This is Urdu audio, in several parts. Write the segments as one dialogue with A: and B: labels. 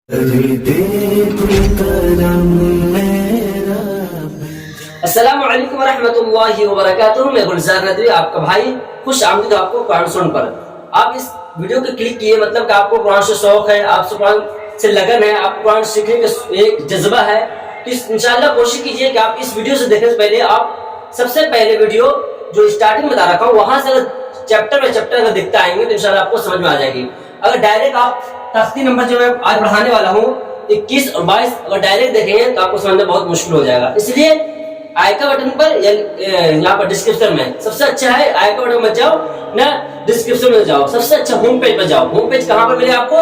A: السلام علیکم ورحمۃ اللہ وبرکاتہ. میں گلزار ندوی آپ کا بھائی خوش آمدید آپ کو قرآن سن پر. آپ اس ویڈیو کو کلک کیے مطلب کہ آپ کو قرآن سے شوق ہے, آپ سے قرآن سے لگن ہے, آپ کو قرآن سیکھنے کا ایک جذبہ ہے. تو انشاءاللہ کوشش کیجئے کہ آپ اس ویڈیو سے دیکھنے سے پہلے آپ سب سے پہلے ویڈیو جو اسٹارٹنگ بتا رکھا ہوں وہاں سے چیپٹر بائی چیپٹر اگر دیکھتے آئیں گے تو انشاءاللہ آپ کو سمجھ میں آ جائے گی. اگر ڈائریکٹ آپ تختی نمبر جو میں آج پڑھانے والا ہوں 21 اور 22 اگر ڈائریکٹ دیکھیں گے تو آپ کو سمجھنا بہت مشکل ہو جائے گا. اس لیے آئی کا بٹن پر یا یہاں پر ڈسکرپشن میں سب سے اچھا ہے آئی کا بٹن مت جاؤ نہ ڈسکرپشن میں جاؤ, سب سے اچھا ہوم پیج پر جاؤ. ہوم پیج کہاں پر ملے آپ کو؟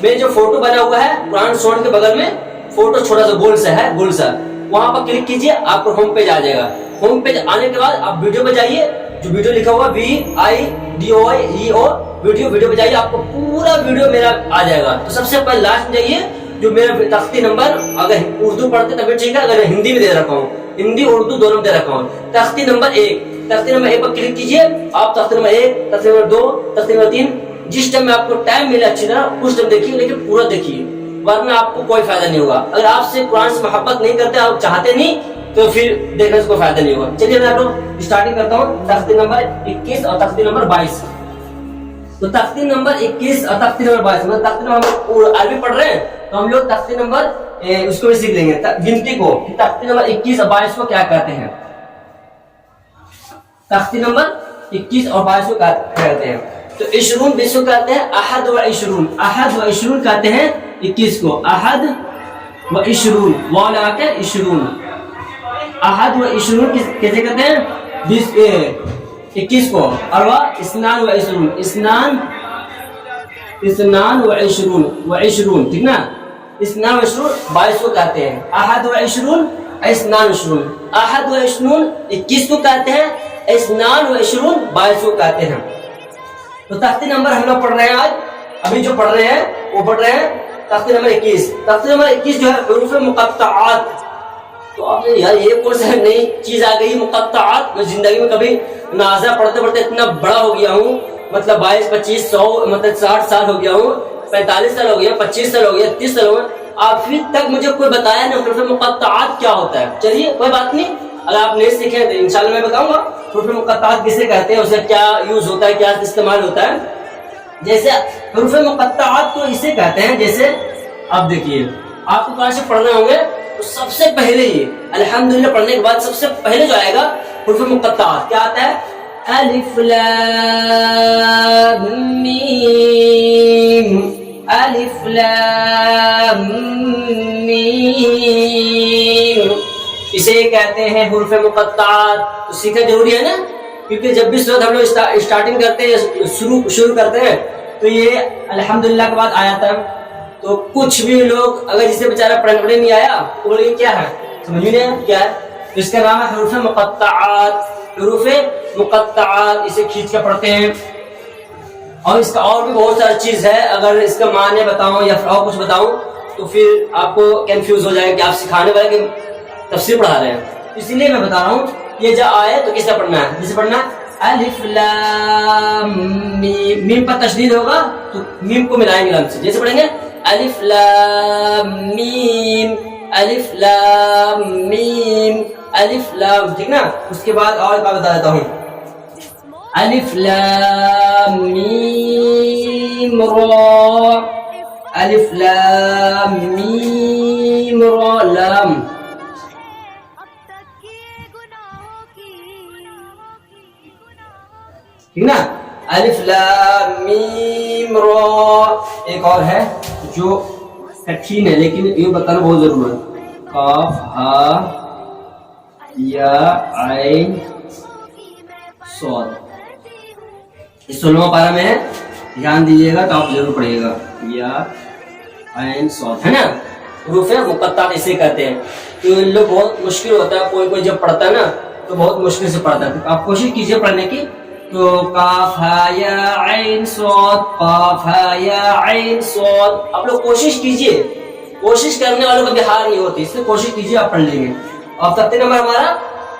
A: میرے جو فوٹو بنا ہوا ہے قرآن سورت کے بغل میں فوٹو چھوٹا سا گول سا ہے, گول سا, وہاں پر کلک کیجئے آپ کو ہوم پیج آ جائے گا. ہوم پیج آنے کے بعد آپ ویڈیو پہ جائیے, جو ویڈیو لکھا ہوا VIDEO ویڈیو پہ جائیے, آپ کو پورا ویڈیو میرا آ جائے گا. تو سب سے پہلے لاسٹ میں جائیے جو میرا تختی نمبر, اگر اردو پڑھتے تب ٹھیک ہے, اگر ہندی میں دے رکھا ہوں, ہندی اردو دونوں میں دے رکھا ہوں. تختی نمبر 1 پر کلک کیجئے آپ. تختی نمبر 1, تختی نمبر 2, تختی نمبر 3, جس ٹائم میں آپ کو ٹائم ملے اچھی طرح اس ٹائم دیکھیے, لیکن پورا دیکھیے ورنہ آپ کو کوئی فائدہ نہیں ہوگا. اگر آپ سے قرآن سے محبت نہیں کرتے, آپ چاہتے نہیں, تو پھر دیکھنے سے کوئی فائدہ نہیں ہوگا. چلیے میں آپ کو اسٹارٹنگ کرتا ہوں تختی نمبر 21 اور تختی نمبر 22. تو تختی نمبر 21 اور تختی نمبر 22 میں تختی نمبر عربی پڑھ رہے ہیں تو ہم لوگ تختی نمبر اس کو بھی سیکھ لیں گے گنتی کو, تختی نمبر 21 اور 22 کو کیا کہتے ہیں. تختی نمبر 21 اور 22 کو کیا کہتے ہیں؟ تو 20 کو کہتے ہیں احد و 20. احد و 20 کہتے ہیں 21 کو, احد و 20 واو لگا کے 20. احد و 20 کیسے کہتے ہیں 21 کو, اور وہ اسنان و 20, اسنان و 20 ٹھیک نا, اسنان و 20 22 کو کہتے ہیں. احد و 20 اسنان و 20, احد و 20 21 کو کہتے ہیں, اسنان و 20 22 کو کہتے ہیں. تو تختی نمبر ہم لوگ پڑھ رہے ہیں آج, ابھی جو پڑھ رہے ہیں وہ پڑھ رہے ہیں تختی نمبر 21. تختی نمبر 21 جو ہے حروف مقطعات. تو آپ نے یار یہ کون سا نئی چیز آ گئی مقطعات. میں زندگی میں کبھی نازہ پڑھتے پڑھتے اتنا بڑا ہو گیا ہوں, مطلب 22 25 100 مطلب 60 سال ہو گیا ہوں, 45 سال ہو گیا, 25 سال ہو گیا, 30 سال ہو گیا, ابھی تک مجھے کوئی بتایا نہیں حروف مقطعات کیا ہوتا ہے. چلیے کوئی بات نہیں, اگر آپ نہیں سیکھیں تو انشاءاللہ میں بتاؤں گا حروف مقطعات کسے کہتے ہیں, اسے کیا یوز ہوتا ہے, کیا استعمال ہوتا ہے. جیسے حروف مقطعات کو اسے کہتے ہیں, جیسے آپ دیکھیے آپ کو کہاں سے پڑھنے ہوں گے تو سب سے پہلے ہی الحمدللہ پڑھنے کے بعد سب سے پہلے جو آئے گا حروف مقطعات کیا آتا ہے, الف لام میم, الف لام میم, اسے کہتے ہیں حروف مقطعات. تو سیکھنا ضروری ہے نا, کیونکہ جب بھی سورت ہم لوگ اسٹارٹنگ کرتے ہیں شروع کرتے ہیں تو یہ الحمدللہ کے بعد آیا تھا. تو کچھ بھی لوگ اگر جسے بیچارہ پڑھنے نہیں آیا تو بولے کیا ہے, سمجھ نہیں آیا کیا ہے, تو اس کا نام ہے حروف مقطعات. حروف مقطعات اسے کھینچ کے پڑھتے ہیں. اور اس کا اور بھی بہت ساری چیز ہے, اگر اس کا معنی بتاؤں یا پھر اور کچھ بتاؤں تو پھر آپ کو کنفیوز ہو جائے گا کہ آپ سکھانے والے کی تفسیر پڑھا رہے ہیں. اسی لیے میں بتا رہا ہوں یہ جب آئے تو کس سے پڑھنا ہے, جسے پڑھنا ہے الف لام میم, میم پر تشدید ہوگا تو میم کو ملائیں گے لام سے, جیسے پڑھیں گے الف لام میم, الف لام میم, الف لام, ٹھیک نا. اس کے بعد اور بتا دیتا ہوں, الف لام میم را, الف لام میم را لام, ٹھیک نا, الف لام میم را. ایک اور ہے جو کٹھین ہے لیکن یہ بتانا بہت ضروری ہے, قاف ہا یا عین صاد. اس 16واں پارہ میں ہے, دھیان دیجیے گا تو آپ ضرور پڑھیے گا, یا عین صاد ہے نا. حروف مقطعات اسے کہتے ہیں. تو ان لوگ بہت مشکل ہوتا ہے, کوئی جب پڑھتا ہے نا تو بہت مشکل سے پڑھتا ہے. آپ کوشش کیجیے پڑھنے کی. تو قاف ہا یا عین صاد, قاف ہا یا عین صاد, آپ لوگ کوشش کیجیے, کوشش کرنے والوں کو بھی ہار نہیں ہوتی, اس لیے کوشش کیجیے آپ پڑھ لیں گے. اور تختی نمبر ہمارا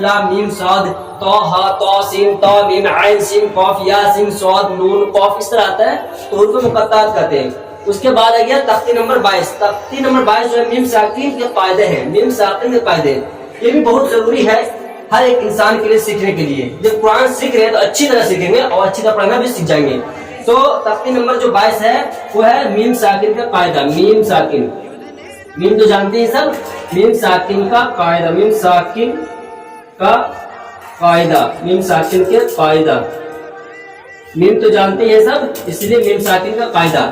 A: لام میم صاد تو ہا تو سین تو میم عین سین قاف یا سین صاد نون قاف، اس طرح آتا ہے تو حروف مقطعات کہتے ہیں۔ اس کے بعد آ گیا تختی نمبر 22۔ تختی نمبر 22 جو ہے میم ساکن کے قاعدے ہیں، میم ساکن کے قاعدے، یہ بھی بہت ضروری ہے ہر ایک انسان کے لیے سیکھنے کے لیے۔ جب قرآن سیکھ رہے ہیں تو اچھی طرح سیکھیں گے اور اچھی طرح پڑھنا بھی سیکھ جائیں گے۔ تو تختی نمبر جو 22 ہے وہ ہے میم ساکن کا قاعدہ، میم ساکن، میم تو جانتے ہیں سب، میم ساکن کا قاعدہ، میم ساکن کا قاعدہ، میم ساکن کے قاعدہ، میم تو جانتے ہیں سب، اس لیے میم ساکن کا قاعدہ۔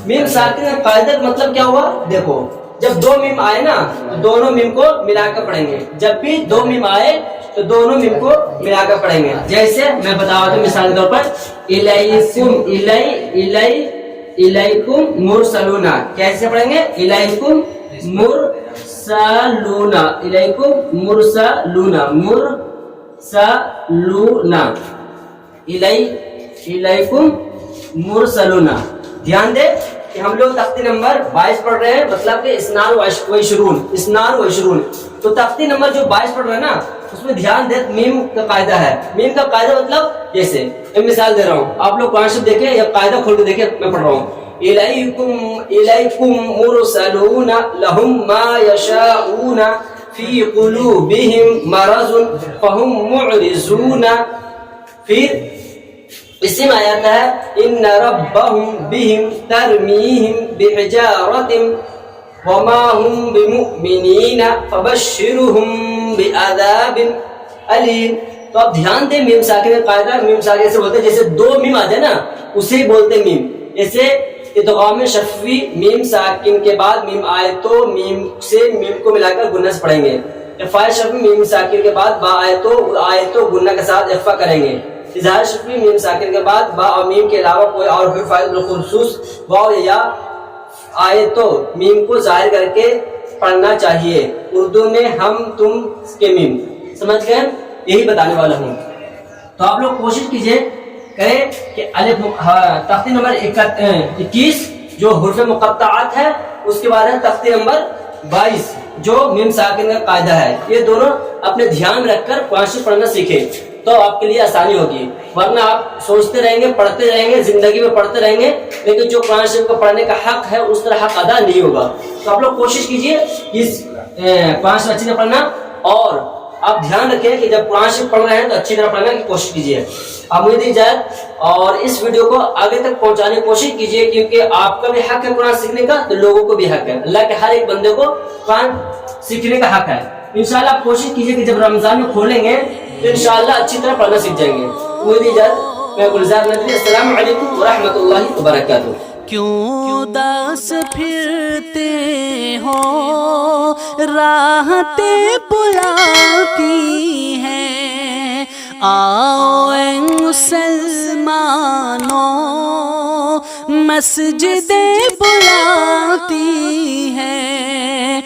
A: میم ساکن کا قاعدہ کا مطلب کیا ہوا؟ دیکھو جب دو میم آئے نا تو دونوں میم کو ملا کر پڑھیں گے، جب بھی دو میم آئے تو دونوں میم کو ملا کر پڑھیں گے۔ جیسے میں بتا رہا ہوں مثال کے طور پر الیکم، الیکم مرسلون، کیسے پڑھیں گے؟ الیکم مرسلون، الیکم مرسلون، مرسلون، الیکم مرسلون۔ دھیان دے کہ ہم لوگ تختی نمبر 22 پڑھ رہے ہیں، مطلب کہ اسنان و عشرون، تو تختی نمبر جو 22 پڑھ رہے ہیں نا اس میں دھیان دے میم کا قاعدہ ہے۔ میم کا قاعدہ مطلب جیسے میں مثال دے رہا ہوں، آپ لوگ قرآن شریف دیکھیں یا قاعدہ کھول کے دیکھیں، میں پڑھ رہا ہوں الیکم مرسلون لہم ما یشاؤون فی قلوبہم مرض فہم معرضون۔ پھر اسی میں آیات ہے ان ربہم بہم ترمیہم بحجارۃ وما ہم بمؤمنین فبشرہم بعذاب علیم۔ تو آپ دھیان دیں میم ساکن کا قاعدہ، میم ساکن سے بولتے ہیں جیسے دو میم آ جائے نا اسے ہی بولتے ہیں میم۔ جیسے ادغام شفوی میم ساکن کے بعد میم آئے تو میم سے میم کو ملا کر گنہ سے پڑھیں گے۔ اخفاء شفوی میم ساکن کے بعد با آئے تو گنہ کے ساتھ اخفا کریں گے۔ اظہار شفوی میم ساکن کے بعد با اور میم کے علاوہ کوئی اور حرف بالخصوص واو یا آئے تو میم کو ظاہر کر کے پڑھنا چاہیے۔ اردو میں ہم تم کے میم، سمجھ گئے؟ یہی بتانے والا ہوں۔ تو آپ لوگ کوشش کیجئے کریں کہ الف تختی نمبر 21 جو حروف مقطعات ہے، اس کے بعد ہے تختی نمبر 22 جو میم ساکن کا قاعدہ ہے، یہ دونوں اپنے دھیان میں رکھ کر قرآن شریف پڑھنا سیکھیں تو آپ کے لیے آسانی ہوگی، ورنہ آپ سوچتے رہیں گے، پڑھتے رہیں گے، زندگی میں پڑھتے رہیں گے، لیکن جو قرآن شریف کو پڑھنے کا حق ہے اس طرح حق ادا نہیں ہوگا۔ تو آپ لوگ کوشش کیجئے اس قرآن شریف اچھی طرح پڑھنا، اور آپ دھیان رکھیں کہ جب قرآن شریف پڑھ رہے ہیں تو اچھی طرح پڑھنے کی کوشش کیجیے۔ اب مجھے دی اجازت، اور اس ویڈیو کو آگے تک پہنچانے کی کوشش کیجیے، کیونکہ آپ کا بھی حق ہے قرآن سیکھنے کا تو لوگوں کو بھی حق ہے، اللہ کے ہر ایک بندے کو قرآن سیکھنے کا حق ہے۔ انشاءاللہ آپ کوشش کیجیے کہ جب رمضان میں کھولیں گے تو انشاءاللہ اچھی طرح پڑھنا سیکھ جائیں گے۔ مجھے دی اجازت، میں گلزار ندوی، السلام علیکم ورحمۃ اللہ وبرکاتہ۔
B: کیوں اداس پھرتے ہو راحتیں بلاتی ہیں، آؤ اے مسلمانوں مسجدیں بلاتی ہیں۔